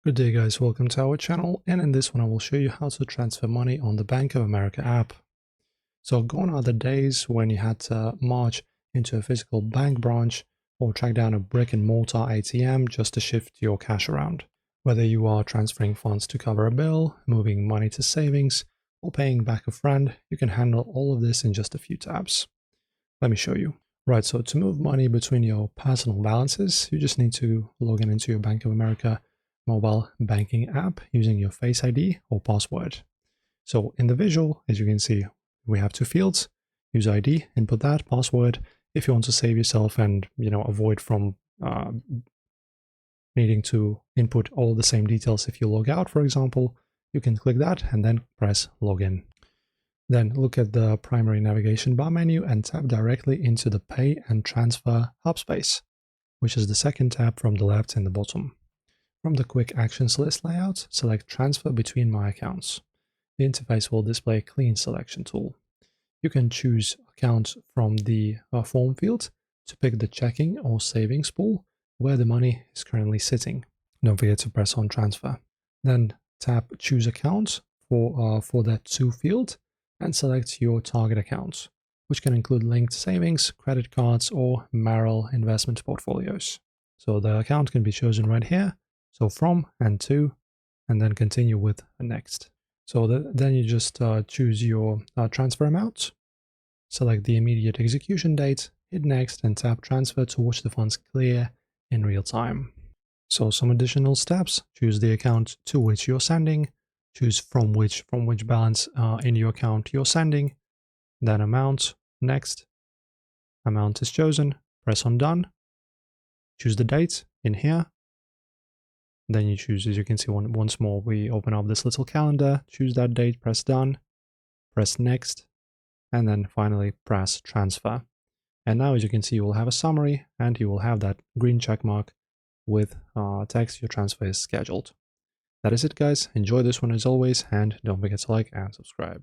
Good day guys, welcome to our channel, and in this one I will show you how to transfer money on the Bank of America app. So gone are the days when you had to march into a physical bank branch or track down a brick and mortar ATM just to shift your cash around. Whether you are transferring funds to cover a bill, moving money to savings, or paying back a friend, you can handle all of this in just a few taps. Let me show you. Right, so to move money between your personal balances, you just need to log in into your Bank of America mobile banking app using your Face ID or password. So in the visual, as you can see, we have two fields: user ID, input that, password. If you want to save yourself and avoid from needing to input all the same details if you log out, for example, you can click that and then press login. Then look at the primary navigation bar menu and tap directly into the Pay and Transfer hub space, which is the second tab from the left in the bottom. From the Quick Actions list layout, select Transfer between my accounts. The interface will display a clean selection tool. You can choose account from the form field to pick the checking or savings pool where the money is currently sitting. Don't forget to press on Transfer. Then tap Choose Account for that to field and select your target account, which can include linked savings, credit cards, or Merrill investment portfolios. So the account can be chosen right here. So from and to, and then continue with next. So then you just choose your transfer amount, select the immediate execution date, hit next, and tap transfer to watch the funds clear in real time. So some additional steps: choose the account to which you're sending, choose from which balance in your account you're sending, then amount, next, amount is chosen, press on done, choose the date in here. Then you choose, as you can see, once more, we open up this little calendar, choose that date, press done, press next, and then finally press transfer. And now, as you can see, you will have a summary and you will have that green check mark with text your transfer is scheduled. That is it, guys. Enjoy this one as always, and don't forget to like and subscribe.